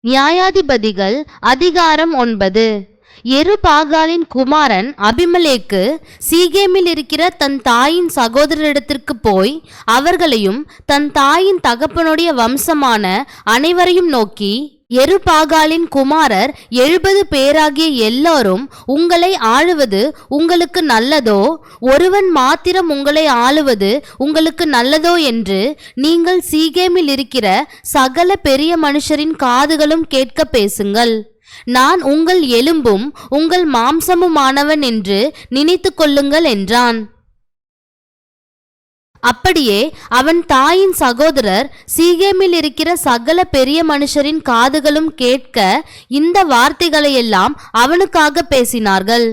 நியாயாதிபதிகள் அதிகாரம் 9. யெருபாகாலின் குமாரன் அபிமெலேக்கு சீகேமில் இருக்கிற தன் தாயின் சகோதரரிடத்திற்கு போய் அவர்களையும் தன் தாயின் தகப்பனுடைய வம்சமான அனைவரையும் நோக்கி, யெருபாகாலின் குமாரர் 70 பேராகிய எல்லாரும் உங்களை ஆளுவது உங்களுக்கு நல்லதோ, ஒருவன் மாத்திரம் உங்களை ஆளுவது உங்களுக்கு நல்லதோ என்று நீங்கள் சீகேமில் இருக்கிற சகல பெரிய மனுஷரின் காதுகளும் கேட்க பேசுங்கள். நான் உங்கள் எலும்பும் உங்கள் மாம்சமுமானவன் என்று நினைத்து கொள்ளுங்கள் என்றான். அப்படியே அவன் தாயின் சகோதரர் சீகேமில் இருக்கிற சகல பெரிய மனுஷரின் காதுகளும் கேட்க இந்த வார்த்தைகளையெல்லாம் அவனுக்காக பேசினார்கள்.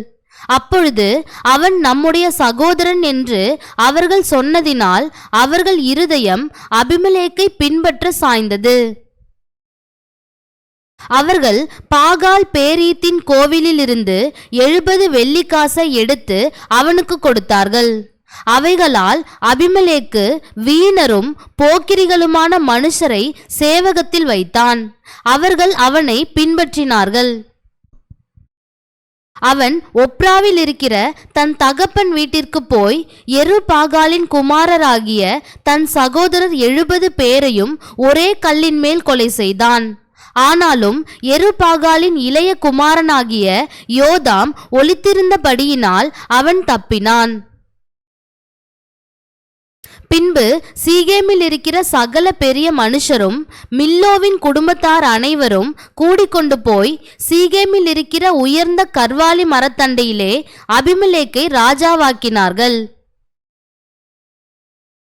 அப்பொழுது அவன் நம்முடைய சகோதரன் என்று அவர்கள் சொன்னதினால் அவர்கள் இருதயம் அபிமெலேக்கை பின்பற்ற சாய்ந்தது. அவர்கள் பாகால் பேரீத்தின் கோவிலில் இருந்து 70 வெள்ளிக்காசை எடுத்து அவனுக்கு கொடுத்தார்கள். அவைகளால் அபிமெலேக்கு வீணரும் போக்கிரிகளுமான மனுஷரை சேவகத்தில் வைத்தான். அவர்கள் அவனை பின்பற்றினார்கள். அவன் ஒப்ராவில் இருக்கிற தன் தகப்பன் வீட்டிற்கு போய் யெருபாகாலின் குமாரராகிய தன் சகோதரர் 70 பேரையும் ஒரே கல்லின் மேல் கொலை செய்தான். ஆனாலும் யெருபாகாலின் இளைய குமாரனாகிய யோதாம் ஒளித்திருந்தபடியினால் அவன் தப்பினான். பின்பு சீகேமில் இருக்கிற சகல பெரிய மனுஷரும் மில்லோவின் குடும்பத்தார் அனைவரும் கூடிக்கொண்டு போய் சீகேமில் இருக்கிற உயர்ந்த கர்வாலி மரத்தண்டையிலே அபிமெலேக்கை ராஜாவாக்கினார்கள்.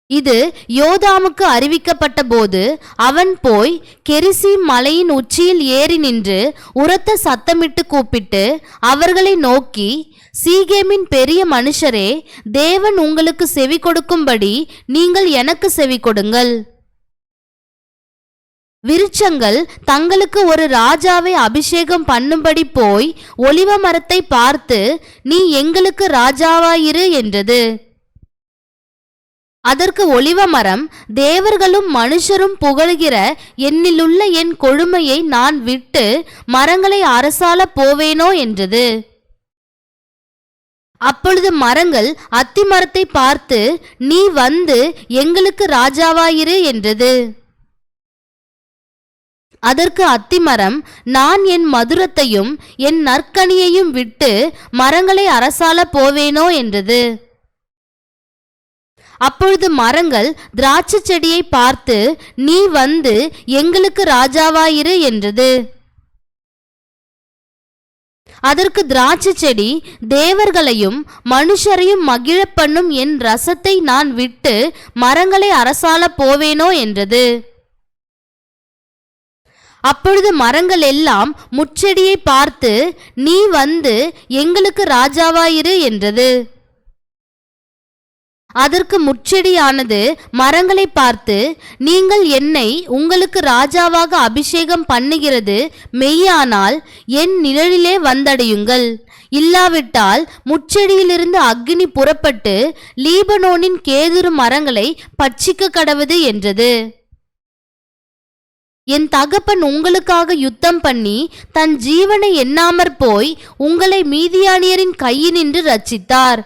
இது யோதாமுக்கு அறிவிக்கப்பட்ட போது அவன் போய் கெரிசீம் மலையின் உச்சியில் ஏறி நின்று உரத்த சத்தமிட்டு கூப்பிட்டு அவர்களை நோக்கி, சீகேமின் பெரிய மனுஷரே, தேவன் உங்களுக்கு செவி கொடுக்கும்படி நீங்கள் எனக்கு செவி கொடுங்கள். விருட்சங்கள் தங்களுக்கு ஒரு ராஜாவை அபிஷேகம் பண்ணும்படி போய் ஒலிவ மரத்தை பார்த்து, நீ எங்களுக்கு ராஜாவாயிரு என்றது. அதற்கு ஒலிவ மரம், தேவர்களும் மனுஷரும் புகழ்கிற என்னிலுள்ள என் கொழுமையை நான் விட்டு மரங்களை அரசாள போவேனோ என்றது. அப்பொழுது மரங்கள் அத்தி மரத்தை பார்த்து, நீ வந்து எங்களுக்கு ராஜாவாயிரு என்றது. அதற்கு அத்திமரம், நான் என் மதுரத்தையும் என் நற்கனியையும் விட்டு மரங்களை அரசாள போவேனோ என்றது. அப்பொழுது மரங்கள் திராட்சை செடியை பார்த்து, நீ வந்து எங்களுக்கு ராஜாவாயிரு என்றது. அதற்கு திராட்சை செடி, தேவர்களையும் மனுஷரையும் மகிழ பண்ணும் என் ரசத்தை நான் விட்டு மரங்களை அரசாள போவேனோ என்றது. அப்பொழுது மரங்கள் எல்லாம் முட்செடியை பார்த்து, நீ வந்து எங்களுக்கு ராஜாவாயிரு என்றது. அதற்கு முட்செடியானது மரங்களை பார்த்து, நீங்கள் என்னை உங்களுக்கு ராஜாவாக அபிஷேகம் பண்ணுகிறது மெய்யானால் என் நிழலிலே வந்தடையுங்கள், இல்லாவிட்டால் முட்செடியிலிருந்து அக்கினி புறப்பட்டு லீபனோனின் கேதுரு மரங்களை பட்சிக்க கடவது என்றது. என் தகப்பன் உங்களுக்காக யுத்தம் பண்ணி தன் ஜீவனை எண்ணாமற் போய் உங்களை மீதியானியரின் கையினின்று ரட்சித்தார்.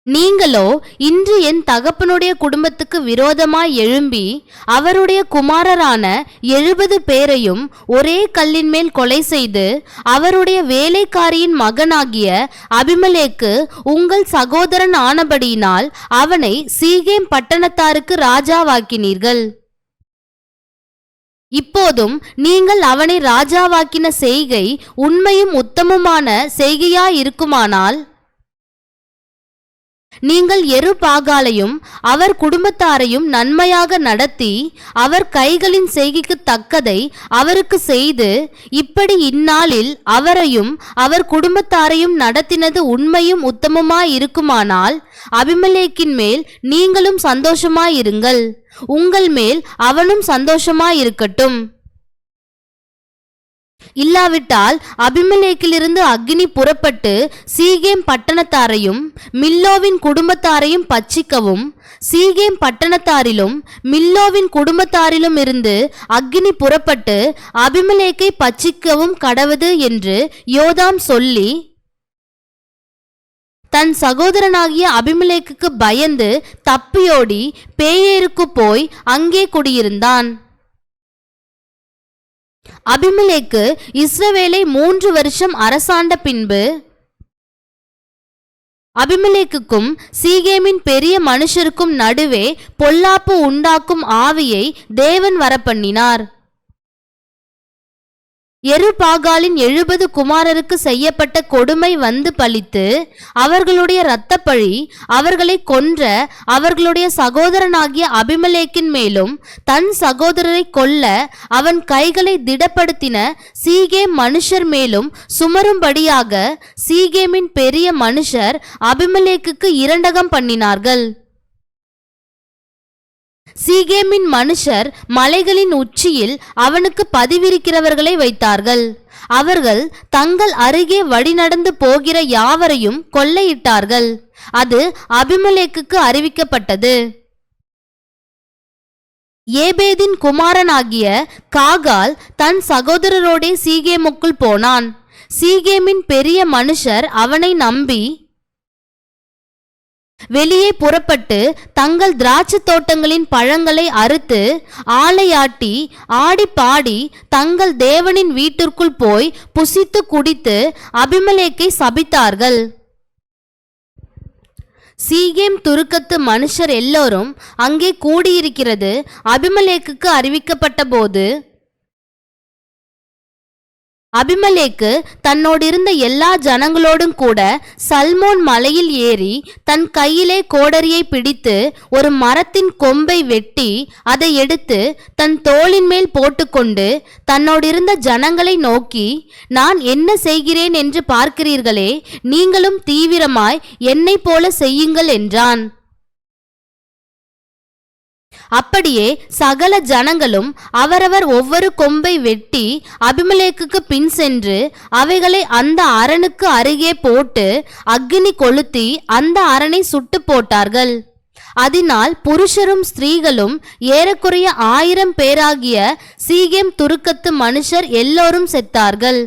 நீங்களோ இன்று என் தகப்பனுடைய குடும்பத்துக்கு விரோதமாய் எழும்பி அவருடைய குமாரரான 70 பேரையும் ஒரே கல்லின் மேல் கொலை செய்து அவருடைய வேலைக்காரியின் மகனாகிய அபிமெலேக்கு உங்கள் சகோதரன் ஆனபடியினால் அவனை சீகேம் பட்டணத்தாருக்கு ராஜாவாக்கினீர்கள். இப்போதும் நீங்கள் அவனை ராஜாவாக்கின செய்கை உண்மையும் உத்தமமான செய்கையாயிருக்குமானால், நீங்கள் யெருபாகாலையும் அவர் குடும்பத்தாரையும் நன்மையாக நடத்தி அவர் கைகளின் செய்கைக்கு தக்கதை அவருக்கு செய்து, இப்படி இந்நாளில் அவரையும் அவர் குடும்பத்தாரையும் நடத்தினது உண்மையும் உத்தமமாயிருக்குமானால், அபிமெலேக்கின் மேல் நீங்களும் சந்தோஷமாயிருங்கள், உங்கள் மேல் அவனும் சந்தோஷமாயிருக்கட்டும். இல்லாவிட்டால் அபிமெலேக்கிலிருந்து அக்கினி புறப்பட்டு சீகேம் பட்டணத்தாரையும் மில்லோவின் குடும்பத்தாரையும் பட்சிக்கவும், சீகேம் பட்டணத்தாரிலும் மில்லோவின் குடும்பத்தாரிலும் இருந்து அக்கினி புறப்பட்டு அபிமெலேக்கை பட்சிக்கவும் கடவது என்று யோதாம் சொல்லி தன் சகோதரனாகிய அபிமெலேக்குக்கு பயந்து தப்பியோடி பேயேருக்கு போய் அங்கே குடியிருந்தான். அபிமெலேக்கு இஸ்ரவேலை 3 வருஷம் அரசாண்ட பின்பு அபிமெலேக்குக்கும் சீகேமின் பெரிய மனுஷருக்கும் நடுவே பொல்லாப்பு உண்டாக்கும் ஆவியை தேவன் வரப்பண்ணினார். எருபாகாலின் 70 குமாரருக்கு செய்யப்பட்ட கொடுமை வந்து பலித்து அவர்களுடைய இரத்தப்பழி அவர்களை கொன்ற அவர்களுடைய சகோதரனாகிய அபிமெலேக்கின் மேலும் தன் சகோதரரை கொல்ல அவன் கைகளை திடப்படுத்தின சீகேம் மனுஷர் மேலும் சுமரும்படியாக சீகேமின் பெரிய மனுஷர் அபிமெலேக்குக்கு இரண்டகம் பண்ணினார்கள். சீகேமின் மனுஷர் மலைகளின் உச்சியில் அவனுக்கு பதிவிருக்கிறவர்களை வைத்தார்கள். அவர்கள் தங்கள் அருகே வழிநடந்து போகிற யாவரையும் கொள்ளையிட்டார்கள். அது அபிமெலேக்குக்கு அறிவிக்கப்பட்டது. ஏபேதின் குமாரனாகிய காகால் தன் சகோதரரோடே சீகேமுக்குள் போனான். சீகேமின் பெரிய மனுஷர் அவனை நம்பி வெளியே புறப்பட்டு தங்கள் திராட்சை தோட்டங்களின் பழங்களை அறுத்து ஆலையாட்டி ஆடி பாடி தங்கள் தேவனின் வீட்டிற்குள் போய் புசித்து குடித்து அபிமெலேக்கை சபித்தார்கள். சீகேம் துருக்கத்து மனுஷர் எல்லோரும் அங்கே கூடியிருக்கிறது அபிமெலேக்குக்கு அறிவிக்கப்பட்ட போது அபிமெலேக்கு தன்னோடிருந்த எல்லா ஜனங்களோடும் கூட சல்மோன் மலையில் ஏறி தன் கையிலே கோடரியை பிடித்து ஒரு மரத்தின் கொம்பை வெட்டி அதை எடுத்து தன் தோளின் மேல் போட்டுக்கொண்டு தன்னோடிருந்த ஜனங்களை நோக்கி, நான் என்ன செய்கிறேன் என்று பார்க்கிறீர்களே, நீங்களும் தீவிரமாய் என்னைப் போல செய்யுங்கள் என்றான். அப்படியே சகல ஜனங்களும் அவரவர் ஒவ்வொரு கொம்பை வெட்டி அபிமெலேக்குக்கு பின் சென்று அவைகளை அந்த அரணுக்கு அருகே போட்டு அக்கினி கொளுத்தி அந்த அரணை சுட்டு போட்டார்கள். அதனால் புருஷரும் ஸ்திரீகளும் ஏறக்குறைய 1000 பேராகிய சீகேம் துருக்கத்து மனுஷர் எல்லோரும் செத்தார்கள்.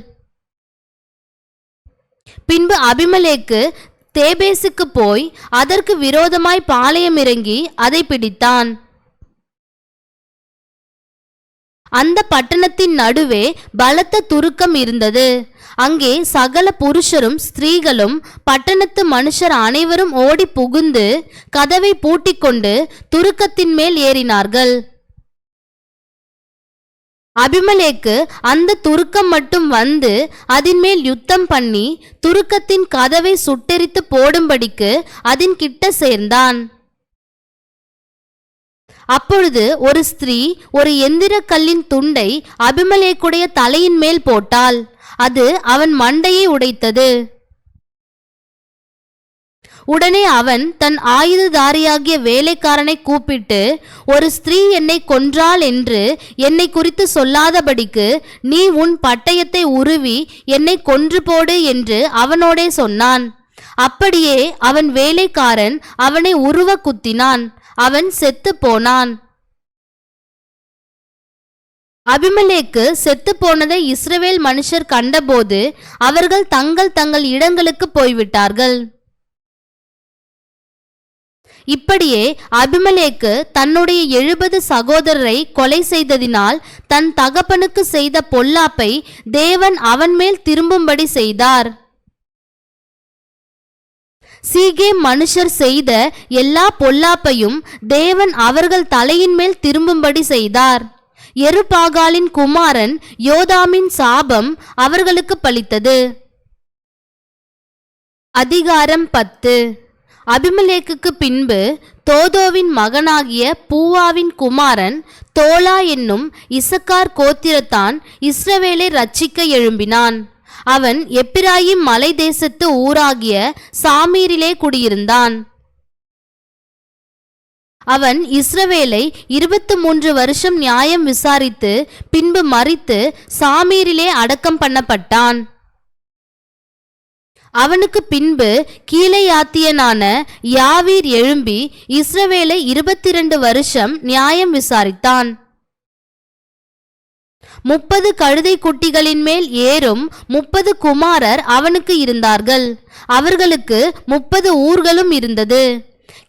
பின்பு அபிமெலேக்கு தேபேசுக்கு போய் அதற்கு விரோதமாய் பாளையம் இறங்கி அதை பிடித்தான். அந்த பட்டணத்தின் நடுவே பலத்த துருக்கம் இருந்தது. அங்கே சகல புருஷரும் ஸ்திரீகளும் பட்டணத்து மனுஷர் அனைவரும் ஓடி புகுந்து கதவை பூட்டிக்கொண்டு துருக்கத்தின் மேல் ஏறினார்கள். அபிமெலேக்கு அந்த துருக்கம் மட்டும் வந்து அதன் மேல் யுத்தம் பண்ணி துருக்கத்தின் கதவை சுட்டெரித்து போடும்படிக்கு அதன் கிட்ட சேர்ந்தான். அப்பொழுது ஒரு ஸ்திரீ ஒரு எந்திர கல்லின் துண்டை அபிமெலேக்குடைய தலையின் மேல் போட்டாள். அது அவன் மண்டையை உடைத்தது. உடனே அவன் தன் ஆயுததாரியாகிய வேலைக்காரனை கூப்பிட்டு, ஒரு ஸ்திரீ என்னை கொன்றாள் என்று என்னை குறித்து சொல்லாதபடிக்கு நீ உன் பட்டயத்தை உருவி என்னை கொன்று போடு என்று அவனோடே சொன்னான். அப்படியே அவன் வேலைக்காரன் அவனை உருவ குத்தினான். அவன் செத்து போனான். அபிமெலேக்கு செத்து போனதை இஸ்ரவேல் மனுஷர் கண்டபோது அவர்கள் தங்கள் தங்கள் இடங்களுக்கு போய்விட்டார்கள். இப்படியே அபிமெலேக்கு தன்னுடைய 70 சகோதரரை கொலை செய்ததினால் தன் தகப்பனுக்கு செய்த பொல்லாப்பை தேவன் அவன் மேல் திரும்பும்படி செய்தார். சீகேம் மனுஷர் செய்த எல்லா பொல்லாப்பையும் தேவன் அவர்கள் தலையின் மேல் திரும்பும்படி செய்தார். எருபாகாலின் குமாரன் யோதாமின் சாபம் அவர்களுக்கு பலித்தது. அதிகாரம் 10. அபிமெலேக்குக்கு பின்பு தோதோவின் மகனாகிய பூவாவின் குமாரன் தோலா என்னும் இசக்கார் கோத்திரத்தான் இஸ்ரவேலை இரட்சிக்க எழும்பினான். அவன் எப்பிராயிம் மலை தேசத்து ஊராகிய சாமீரிலே குடியிருந்தான். அவன் இஸ்ரவேலை 23 வருஷம் நியாயம் விசாரித்து பின்பு மரித்து சாமீரிலே அடக்கம் பண்ணப்பட்டான். அவனுக்கு பின்பு கீலேயாத்தியனான யாவீர் எழும்பி இஸ்ரவேலை 22 வருஷம் நியாயம் விசாரித்தான். 30 கழுதை குட்டிகளின் மேல் ஏறும் 30 குமாரர் அவனுக்கு இருந்தார்கள். அவர்களுக்கு 30 ஊர்களும் இருந்தது.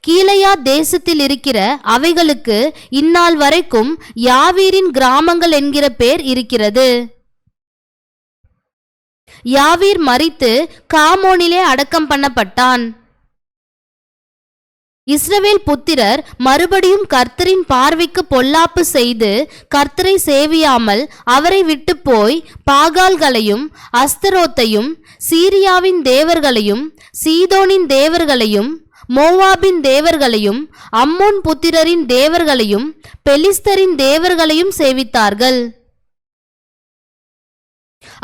கீலேயா தேசத்தில் இருக்கிற அவைகளுக்கு இந்நாள் வரைக்கும் யாவீரின் கிராமங்கள் என்கிற பேர் இருக்கிறது. யாவீர் மரித்து காமோனிலே அடக்கம் பண்ணப்பட்டான். இஸ்ரவேல் புத்திரர் மறுபடியும் கர்த்தரின் பார்வைக்கு பொல்லாப்பு செய்து கர்த்தரை சேவியாமல் அவரை விட்டு போய் பாகால்களையும் அஸ்தரோத்தையும் சீரியாவின் தேவர்களையும் சீதோனின் தேவர்களையும் மோவாபின் தேவர்களையும் அம்மோன் புத்திரரின் தேவர்களையும் பெலிஸ்தரின் தேவர்களையும் சேவித்தார்கள்.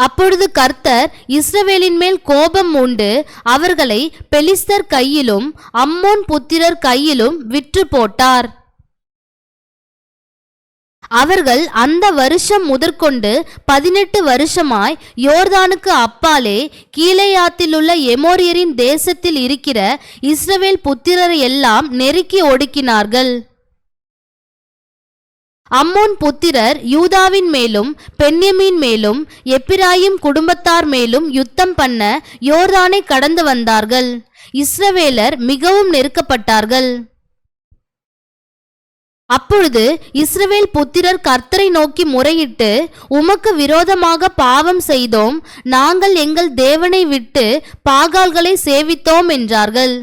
அப்பொழுது கர்த்தர் இஸ்ரவேலின் மேல் கோபம் உண்டு அவர்களை பெலிஸ்தர் கையிலும் அம்மோன் புத்திரர் கையிலும் விற்று போட்டார். அவர்கள் அந்த வருஷம் முதற்கொண்டு 18 வருஷமாய் யோர்தானுக்கு அப்பாலே கீலேயாத்திலுள்ள எமோரியரின் தேசத்தில் இருக்கிற இஸ்ரவேல் புத்திரரை எல்லாம் நெருக்கி ஒடுக்கினார்கள். அம்மோன் புத்திரர் யூதாவின் மேலும் பென்யமீன் மேலும் எப்பிராயிம் குடும்பத்தார் மேலும் யுத்தம் பண்ண யோர்தானை கடந்து வந்தார்கள். இஸ்ரவேலர் மிகவும் நெருக்கப்பட்டார்கள். அப்பொழுது இஸ்ரவேல் புத்திரர் கர்த்தரை நோக்கி முறையிட்டு, உமக்கு விரோதமாக பாவம் செய்தோம், நாங்கள் எங்கள் தேவனை விட்டு பாகால்களை சேவித்தோம் என்றார்கள்.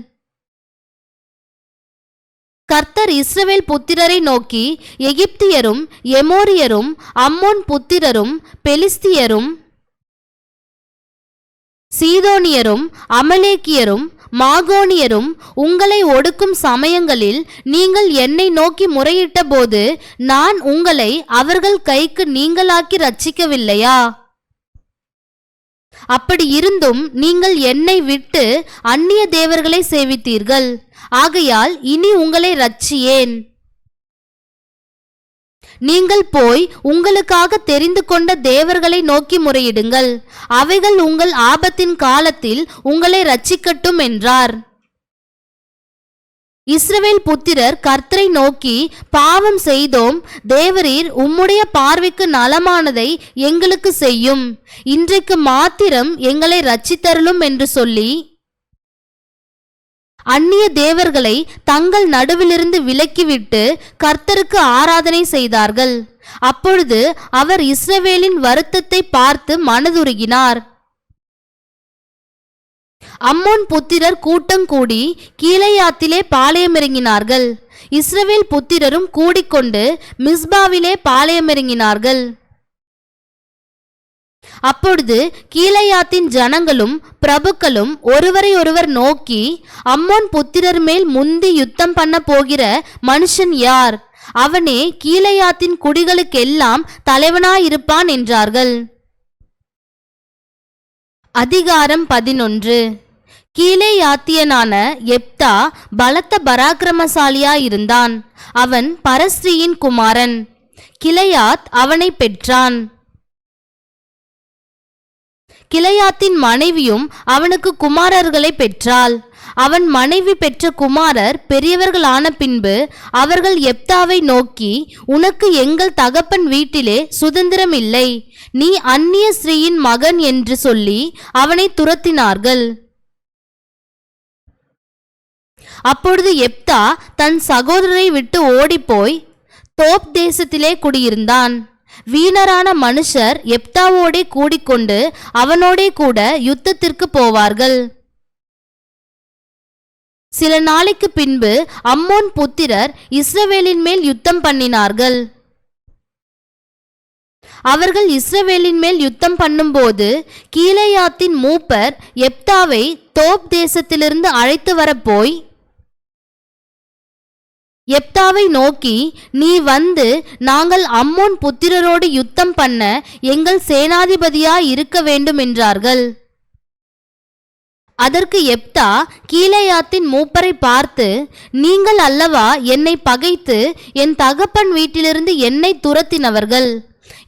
கர்த்தர் இஸ்ரவேல் புத்திரரை நோக்கி, எகிப்தியரும் எமோரியரும் அம்மோன் புத்திரரும் பெலிஸ்தியரும் சீதோனியரும் அமலேக்கியரும் மாகோனியரும் உங்களை ஒடுக்கும் சமயங்களில் நீங்கள் என்னை நோக்கி முறையிட்ட போது நான் உங்களை அவர்கள் கைக்கு நீங்களாக்கி ரட்சிக்கவில்லையா? அப்படி இருந்தும் நீங்கள் என்னை விட்டு அந்நிய தேவர்களை சேவித்தீர்கள். ஆகையால் இனி உங்களை ரட்சியேன். நீங்கள் போய் உங்களுக்காக தெரிந்து கொண்ட தேவர்களை நோக்கி முறையிடுங்கள், அவைகள் உங்கள் ஆபத்தின் காலத்தில் உங்களை ரட்சிக்கட்டும் என்றார். இஸ்ரவேல் புத்திரர் கர்த்தரை நோக்கி, பாவம் செய்தோம், தேவரீர் உம்முடைய பார்வைக்கு நலமானதை எங்களுக்கு செய்யும், இன்றைக்கு மாத்திரம் எங்களை ரட்சித்தருளும் என்று சொல்லி அந்நிய தேவர்களை தங்கள் நடுவிலிருந்து விலக்கிவிட்டு கர்த்தருக்கு ஆராதனை செய்தார்கள். அப்பொழுது அவர் இஸ்ரவேலின் வருத்தத்தை பார்த்து மனதுருகினார். அம்மோன் புத்திரர் கூட்டம் கூடி கீலேயாத்திலே பாளையமிறங்கினார்கள். இஸ்ரவேல் புத்திரரும் கூடிக்கொண்டு மிஸ்பாவிலே பாளையமிறங்கினார்கள். அப்பொழுது கீலேயாத்தின் ஜனங்களும் பிரபுக்களும் ஒருவரை ஒருவர் நோக்கி, அம்மோன் புத்திரர் மேல் முந்தி யுத்தம் பண்ண போகிற மனுஷன் யார்? அவனே கீலேயாத்தின் குடிகளுக்கெல்லாம் தலைவனாயிருப்பான் என்றார்கள். அதிகாரம் 11. கீலேயாத்தியனான எப்தா பலத்த பராக்கிரமசாலியாயிருந்தான். அவன் பரஸ்ரீயின் குமாரன். கிளையாத் அவனை பெற்றான். கிளையாத்தின் மனைவியும் அவனுக்கு குமாரர்களை பெற்றாள். அவன் மனைவி பெற்ற குமாரர் பெரியவர்களான பின்பு அவர்கள் எப்தாவை நோக்கி, உனக்கு எங்கள் தகப்பன் வீட்டிலே சுதந்திரம் இல்லை, நீ அந்நிய ஸ்திரீயின் மகன் என்று சொல்லி அவனை துரத்தினார்கள். அப்பொழுது எப்தா தன் சகோதரரை விட்டு ஓடிப்போய் தோப் தேசத்திலே குடியிருந்தான். வீணரான மனுஷர் எப்தாவோடே கூடிக்கொண்டு அவனோடே கூட யுத்தத்திற்கு போவார்கள். சில நாளைக்கு பின்பு அம்மோன் புத்திரர் இஸ்ரவேலின் மேல் யுத்தம் பண்ணினார்கள். அவர்கள் இஸ்ரவேலின் மேல் யுத்தம் பண்ணும்போது கீலேயாத்தின் மூப்பர் எப்தாவை தோப் தேசத்திலிருந்து அழைத்து வரப்போய் எப்தாவை நோக்கி, நீ வந்து நாங்கள் அம்மோன் புத்திரரோடு யுத்தம் பண்ண எங்கள் சேனாதிபதியாய் இருக்க வேண்டும் என்றார்கள். அதற்கு எப்தா கீலேயாத்தின் மூப்பரை பார்த்து, நீங்கள் அல்லவா என்னை பகைத்து என் தகப்பன் வீட்டிலிருந்து என்னை துரத்தினவர்கள்.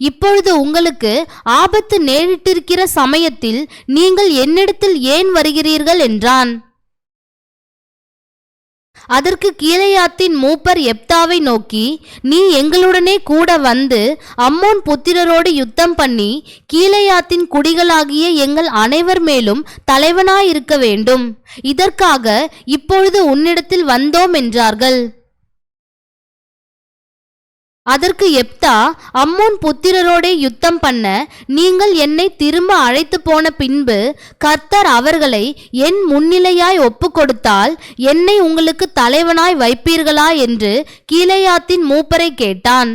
இப்பொழுது உங்களுக்கு ஆபத்து நேரிட்டிருக்கிற சமயத்தில் நீங்கள் என்னிடத்தில் ஏன் வருகிறீர்கள் என்றான். அதற்கு கீலேயாத்தின் மூப்பர் எப்தாவை நோக்கி, நீ எங்களுடனே கூட வந்து அம்மோன் புத்திரரோடு யுத்தம் பண்ணி கீலேயாத்தின் குடிகளாகிய எங்கள் அனைவர் மேலும் தலைவனாயிருக்க வேண்டும். இதற்காக இப்பொழுது உன்னிடத்தில் வந்தோம் என்றார்கள். அதற்கு எப்தா, அம்மோன் புத்திரரோடே யுத்தம் பண்ண நீங்கள் என்னை திரும்ப அழைத்து போன பின்பு கர்த்தர் அவர்களை என் முன்னிலையாய் ஒப்பு கொடுத்தால் என்னை உங்களுக்கு தலைவனாய் வைப்பீர்களா என்று கீலேயாத்தின் மூப்பரை கேட்டான்.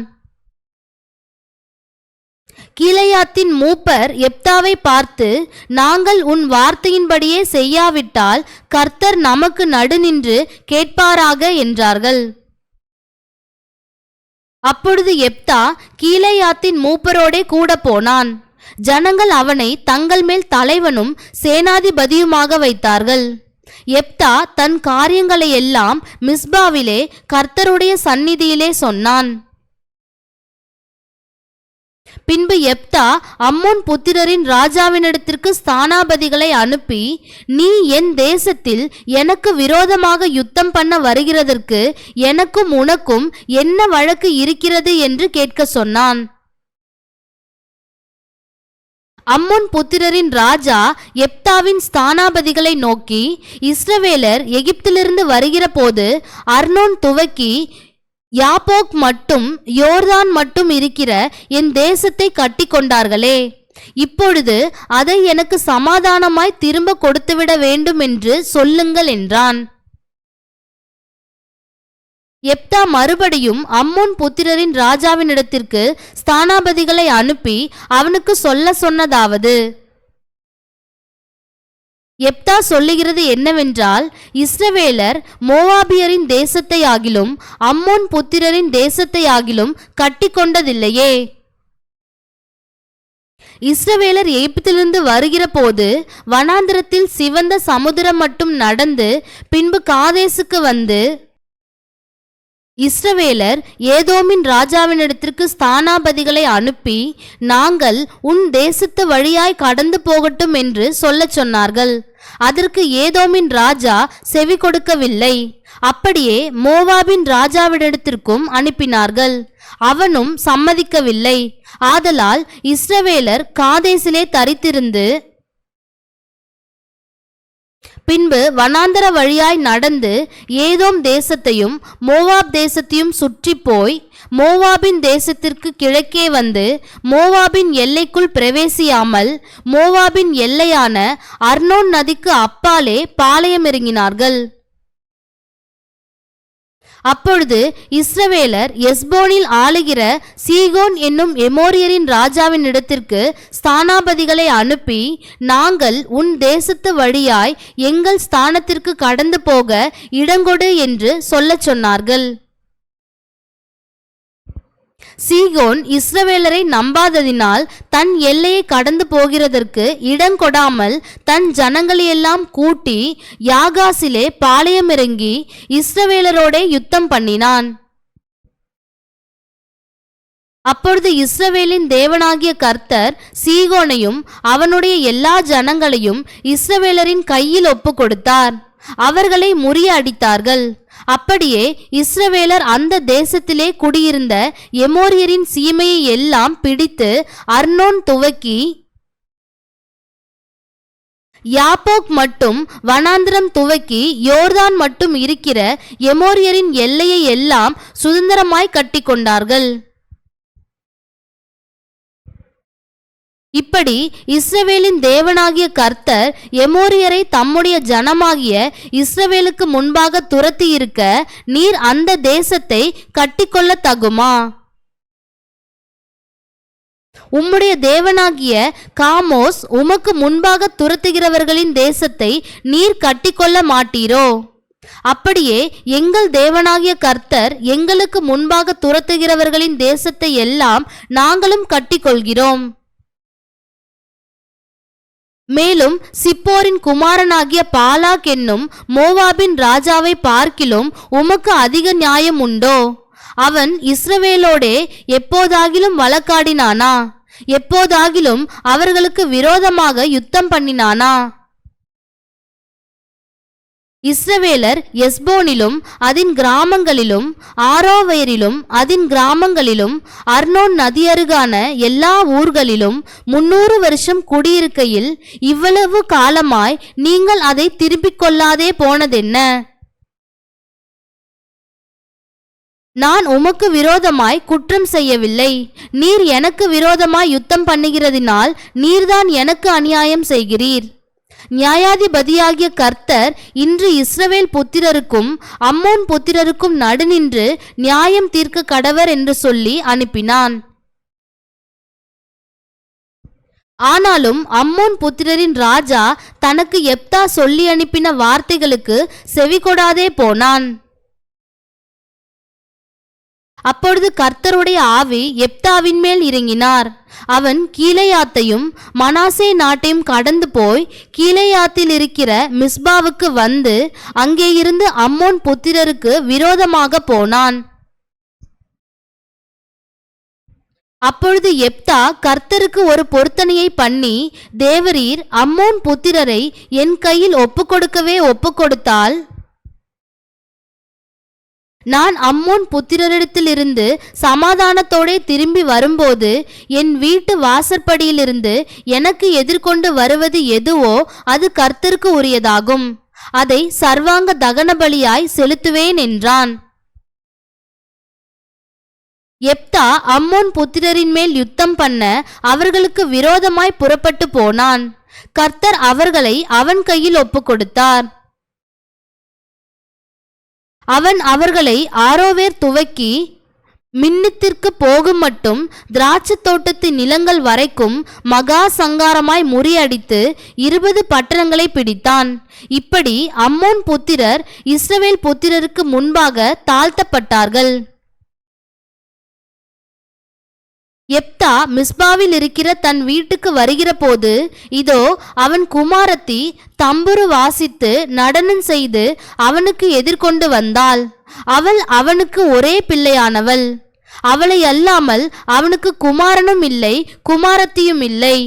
கீலேயாத்தின் மூப்பர் எப்தாவை பார்த்து, நாங்கள் உன் வார்த்தையின்படியே செய்யாவிட்டால் கர்த்தர் நமக்கு நடுநின்று கேட்பாராக என்றார்கள். அப்பொழுது எப்தா கீலேயாத்தின் மூப்பரோடே கூட போனான். ஜனங்கள் அவனை தங்கள் மேல் தலைவனும் சேனாதிபதியுமாக வைத்தார்கள். எப்தா தன் காரியங்களை எல்லாம் மிஸ்பாவிலே கர்த்தருடைய சந்நிதியிலே சொன்னான். பின்பு எப்தா அம்மோன் புத்திரரின் ராஜாவினிடத்திற்கு ஸ்தானாபதிகளை அனுப்பி, நீ என் தேசத்தில் எனக்கு விரோதமாக யுத்தம் பண்ண வருகிறதற்கு எனக்கும் உனக்கும் என்ன வழக்கு இருக்கிறது என்று கேட்க சொன்னான். அம்மோன் புத்திரரின் ராஜா எப்தாவின் ஸ்தானாபதிகளை நோக்கி, இஸ்ரவேலர் எகிப்திலிருந்து வருகிற போது அர்னோன் துவக்கி யாப்போக் மட்டும் யோர்தான் மட்டும் இருக்கிற என் தேசத்தை கட்டி கொண்டார்களே, இப்பொழுது அதை எனக்கு சமாதானமாய் திரும்ப கொடுத்துவிட வேண்டும் என்று சொல்லுங்கள் என்றான். எப்தா மறுபடியும் அம்மோன் புத்திரரின் ராஜாவினிடத்திற்கு ஸ்தானாபதிகளை அனுப்பி அவனுக்கு சொன்னதாவது, எப்தா சொல்லுகிறது என்னவென்றால், இஸ்ரவேலர் மோவாபியரின் தேசத்தை ஆகிலும் அம்மோன் புத்திரரின் தேசத்தை ஆகிலும் கட்டி கொண்டதில்லையே. இஸ்ரவேலர் எகிப்திலிருந்து வருகிற போது வனாந்திரத்தில் சிவந்த சமுத்திரம் மட்டும் நடந்து பின்பு காதேசுக்கு வந்து இஸ்ரவேலர் ஏதோமின் ராஜாவினிடத்திற்கு ஸ்தானாபதிகளை அனுப்பி, நாங்கள் உன் தேசத்து வழியாய் கடந்து போகட்டும் என்று சொல்லச் சொன்னார்கள். அதற்கு ஏதோமின் ராஜா செவி கொடுக்கவில்லை. அப்படியே மோவாபின் ராஜாவினிடத்திற்கும் அனுப்பினார்கள். அவனும் சம்மதிக்கவில்லை. ஆதலால் இஸ்ரவேலர் காதேசிலே தரித்திருந்து பின்பு வனாந்தர வழியாய் நடந்து ஏதோம் தேசத்தையும் மோவாப் தேசத்தையும் சுற்றி போய் மோவாபின் தேசத்திற்கு கிழக்கே வந்து மோவாபின் எல்லைக்குள் பிரவேசியாமல் மோவாபின் எல்லையான அர்னோன் நதிக்கு அப்பாலே பாளையம் இறங்கினார்கள். அப்பொழுது இஸ்ரவேலர் எஸ்போனில் ஆளுகிற சீகோன் என்னும் எமோரியரின் ராஜாவின் இடத்திற்கு ஸ்தானாபதிகளை அனுப்பி, நாங்கள் உன் தேசத்து வழியாய் எங்கள் ஸ்தானத்திற்கு கடந்து போக இடங்கொடு என்று சொல்லச் சொன்னார்கள். சீகோன் இஸ்ரவேலரை நம்பாததினால் தன் எல்லையை கடந்து போகிறதற்கு இடங்கொடாமல் தன் ஜனங்களையெல்லாம் கூட்டி யாகாசிலே பாளையமிறங்கி இஸ்ரவேலரோடே யுத்தம் பண்ணினான். அப்பொழுது இஸ்ரவேலின் தேவனாகிய கர்த்தர் சீகோனையும் அவனுடைய எல்லா ஜனங்களையும் இஸ்ரவேலரின் கையில் ஒப்பு கொடுத்தார். அவர்களை முறியடித்தார்கள். அப்படியே இஸ்ரவேலர் அந்த தேசத்திலே குடியிருந்த எமோரியரின் சீமையை எல்லாம் பிடித்து அர்னோன் துவக்கி யாப்போக் மட்டும் வனாந்திரம் துவக்கி யோர்தான் மட்டும் இருக்கிற எமோரியரின் எல்லையை எல்லாம் சுதந்திரமாய் கட்டி கொண்டார்கள். இப்படி இஸ்ரவேலின் தேவனாகிய கர்த்தர் எமோரியரை தம்முடைய ஜனமாகிய இஸ்ரவேலுக்கு முன்பாக துரத்தி இருக்க நீர் அந்த தேசத்தை கட்டிக்கொள்ள தகுமா? உம்முடைய தேவனாகிய காமோஸ் உமக்கு முன்பாக துரத்துகிறவர்களின் தேசத்தை நீர் கட்டிக்கொள்ள மாட்டீரோ? அப்படியே எங்கள் தேவனாகிய கர்த்தர் எங்களுக்கு முன்பாக துரத்துகிறவர்களின் தேசத்தை எல்லாம் நாங்களும் கட்டிக்கொள்கிறோம். மேலும் சிப்போரின் குமாரனாகிய பாலாக் என்னும் மோவாபின் ராஜாவை பார்க்கிலும் உமக்கு அதிக நியாயம் உண்டோ? அவன் இஸ்ரவேலோடே எப்போதாகிலும் வழக்காடினானா? எப்போதாகிலும் அவர்களுக்கு விரோதமாக யுத்தம் பண்ணினானா? இஸ்ரவேலர் எஸ்போனிலும் அதின் கிராமங்களிலும் ஆரோவேரிலும் அதின் கிராமங்களிலும் அர்னோன் நதியருகான எல்லா ஊர்களிலும் 300 வருஷம் குடியிருக்கையில் இவ்வளவு காலமாய் நீங்கள் அதை திருப்பிக் கொள்ளாதே போனதென்ன? நான் உமக்கு விரோதமாய் குற்றம் செய்யவில்லை. நீர் எனக்கு விரோதமாய் யுத்தம் பண்ணுகிறதினால் நீர்தான் எனக்கு அநியாயம் செய்கிறீர். நியாயாதிபதியாகிய கர்த்தர் இன்று இஸ்ரவேல் புத்திரருக்கும் அம்மோன் புத்திரருக்கும் நடுநின்று நியாயம் தீர்க்க கடவர் என்று சொல்லி அனுப்பினான். ஆனாலும் அம்மோன் புத்திரரின் ராஜா தனக்கு எப்தா சொல்லி அனுப்பின வார்த்தைகளுக்கு செவிகொடாதே போனான். அப்பொழுது கர்த்தருடைய ஆவி எப்தாவின் மேல் இறங்கினார். அவன் கீலேயாத்தையும் மனாசே நாட்டையும் கடந்து போய் கீலேயாத்தில் இருக்கிற மிஸ்பாவுக்கு வந்து அங்கே இருந்து அம்மோன் புத்திரருக்கு விரோதமாக போனான். அப்பொழுது எப்தா கர்த்தருக்கு ஒரு பொருத்தனையை பண்ணி, தேவரீர் அம்மோன் புத்திரரை என் கையில் ஒப்புக்கொடுக்கவே ஒப்புக்கொடுத்தால் நான் அம்மோன் புத்திரரிடத்திலிருந்து சமாதானத்தோடே திரும்பி வரும்போது என் வீட்டு வாசற்படியிலிருந்து எனக்கு எதிர்கொண்டு வருவது எதுவோ அது கர்த்தருக்கு உரியதாகும். அதை சர்வாங்க தகன பலியாய் செலுத்துவேன் என்றான். எப்தா அம்மோன் புத்திரரின் மேல் யுத்தம் பண்ண அவர்களுக்கு விரோதமாய் புறப்பட்டு போனான். கர்த்தர் அவர்களை அவன் கையில் ஒப்புக்கொடுத்தார். அவன் அவர்களை ஆரோவேர் துவக்கி மின்னித்திற்கு போகும் மட்டும் திராட்சை தோட்டத்தின் நிலங்கள் வரைக்கும் மகா சங்காரமாய் முறியடித்து 20 பட்டணங்களை பிடித்தான். இப்படி அம்மோன் புத்திரர் இஸ்ரவேல் புத்திரருக்கு முன்பாக தாழ்த்தப்பட்டார்கள். எப்தா மிஸ்பாவில் இருக்கிற தன் வீட்டுக்கு வருகிற போது இதோ அவன் குமாரத்தி தம்புரு வாசித்து நடனம் செய்து அவனுக்கு எதிர்கொண்டு வந்தாள். அவள் அவனுக்கு ஒரே பிள்ளையானவள். அவளை அல்லாமல் அவனுக்கு குமாரனும் இல்லை, குமாரத்தியும் இல்லை.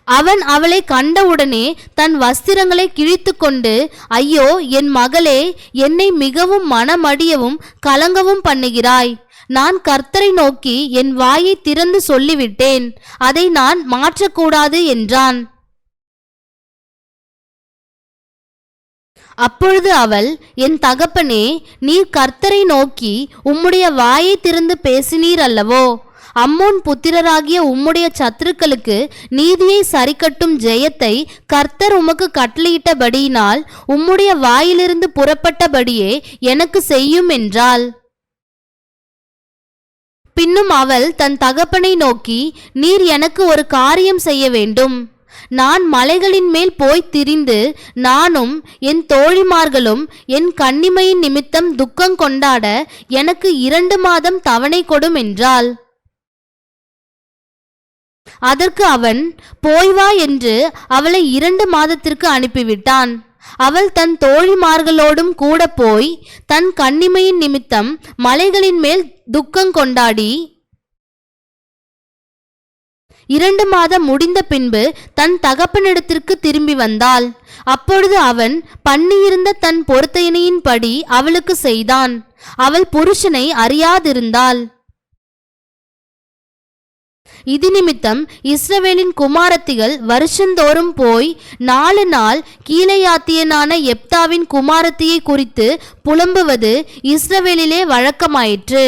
அவன் அவளை கண்டவுடனே தன் வஸ்திரங்களை கிழித்து கொண்டு, ஐயோ என் மகளே, என்னை மிகவும் மனமடியவும் கலங்கவும் பண்ணுகிறாய். நான் கர்த்தரை நோக்கி என் வாயை திறந்து சொல்லிவிட்டேன், அதை நான் மாற்றக்கூடாது என்றான். அப்பொழுது அவள், என் தகப்பனே, நீர் கர்த்தரை நோக்கி உம்முடைய வாயை திறந்து பேசினீர் அல்லவோ? அம்மோன் புத்திரராகிய உம்முடைய சத்துருக்களுக்கு நீதியை சரிக்கட்டும் ஜெயத்தை கர்த்தர் உமக்கு கட்டளையிட்டபடியினால் உம்முடைய வாயிலிருந்து புறப்பட்டபடியே எனக்கு செய்யும் என்றாள். பின்னும் அவள் தன் தகப்பனை நோக்கி, நீர் எனக்கு ஒரு காரியம் செய்ய வேண்டும். நான் மலைகளின் மேல் போய் திரிந்து நானும் என் தோழிமார்களும் என் கன்னிமையின் நிமித்தம் துக்கம் கொண்டாட எனக்கு 2 மாதம் தவணை கொடும் என்றாள். அதற்கு அவன், போய் வா என்று அவளை 2 மாதத்திற்கு அனுப்பிவிட்டான். அவள் தன் தோழிமார்களோடும் கூட போய் தன் கன்னிமையின் நிமித்தம் மலைகளின் மேல் துக்கம் கொண்டாடி 2 மாதம் முடிந்த பின்பு தன் தகப்பனிடத்திற்கு திரும்பி வந்தாள். அப்பொழுது அவன் பண்ணியிருந்த தன் பொருத்தனையின்படி அவளுக்கு செய்தான். அவள் புருஷனை அறியாதிருந்தாள். இது நிமித்தம் இஸ்ரவேலின் குமாரத்திகள் வருஷந்தோறும் போய் 4 நாள் கீலேயாத்தியனான எப்தாவின் குமாரத்தியை குறித்து புலம்புவது இஸ்ரவேலிலே வழக்கமாயிற்று.